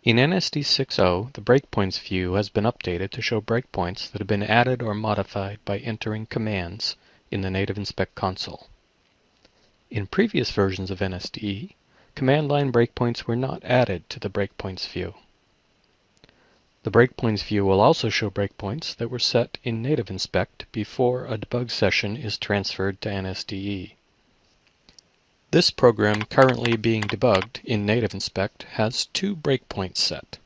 In NSDEE 6.0, the Breakpoints view has been updated to show breakpoints that have been added or modified by entering commands in the native inspect console. In previous versions of NSDEE, command line breakpoints were not added to the Breakpoints view. The Breakpoints view will also show breakpoints that were set in native inspect before a debug session is transferred to NSDEE. This program currently being debugged in native inspect has 2 breakpoints set.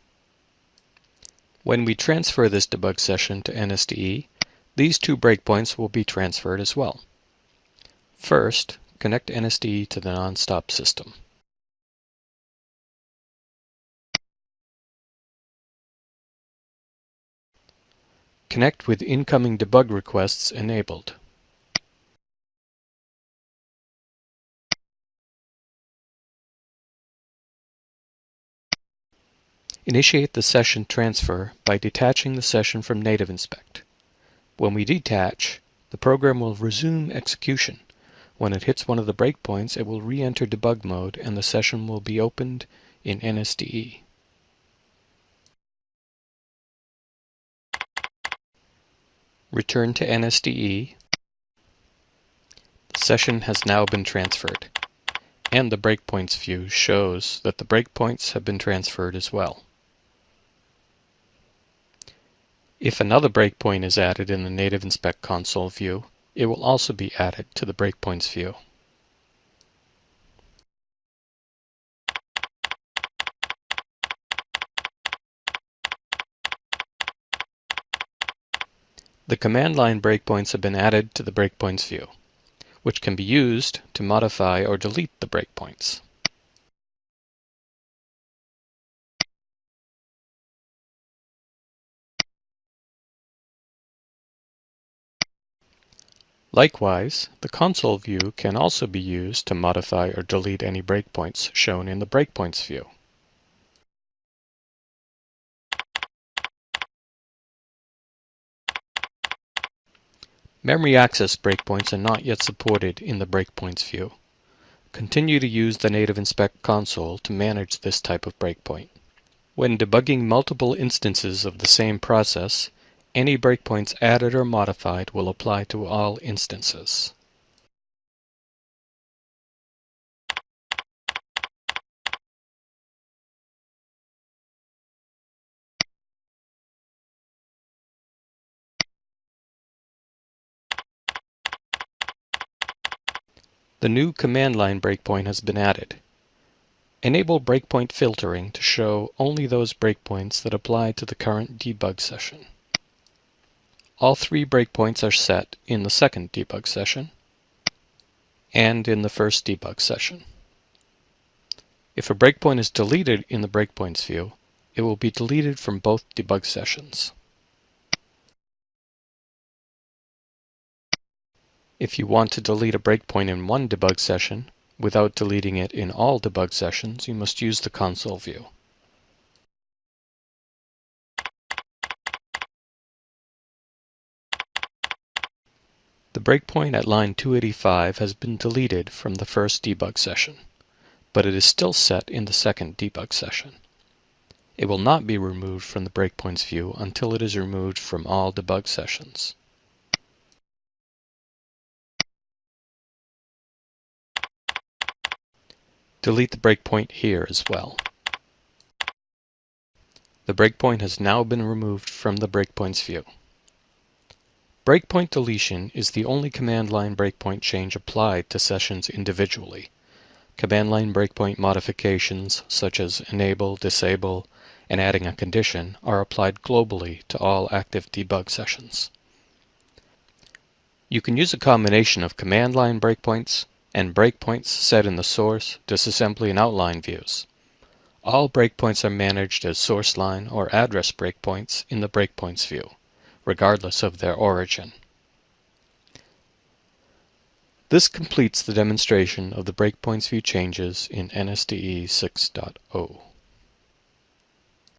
When we transfer this debug session to NSDEE, these 2 breakpoints will be transferred as well. First, connect NSDEE to the non-stop system. Connect with incoming debug requests enabled. Initiate the session transfer by detaching the session from native inspect. When we detach, the program will resume execution. When it hits one of the breakpoints, it will re-enter debug mode and the session will be opened in NSDEE. Return to NSDEE. The session has now been transferred, and the breakpoints view shows that the breakpoints have been transferred as well. If another breakpoint is added in the native inspect console view, it will also be added to the breakpoints view. The command line breakpoints have been added to the breakpoints view, which can be used to modify or delete the breakpoints. Likewise, the console view can also be used to modify or delete any breakpoints shown in the breakpoints view. Memory access breakpoints are not yet supported in the breakpoints view. Continue to use the native inspect console to manage this type of breakpoint. When debugging multiple instances of the same process, any breakpoints added or modified will apply to all instances. The new command line breakpoint has been added. Enable breakpoint filtering to show only those breakpoints that apply to the current debug session. All 3 breakpoints are set in the second debug session and in the first debug session. If a breakpoint is deleted in the breakpoints view, it will be deleted from both debug sessions. If you want to delete a breakpoint in one debug session without deleting it in all debug sessions, you must use the console view. The breakpoint at line 285 has been deleted from the first debug session, but it is still set in the second debug session. It will not be removed from the breakpoints view until it is removed from all debug sessions. Delete the breakpoint here as well. The breakpoint has now been removed from the breakpoints view. Breakpoint deletion is the only command line breakpoint change applied to sessions individually. Command line breakpoint modifications such as enable, disable, and adding a condition are applied globally to all active debug sessions. You can use a combination of command line breakpoints and breakpoints set in the source, disassembly, and outline views. All breakpoints are managed as source line or address breakpoints in the breakpoints view, regardless of their origin. This completes the demonstration of the breakpoints view changes in NSDEE 6.0.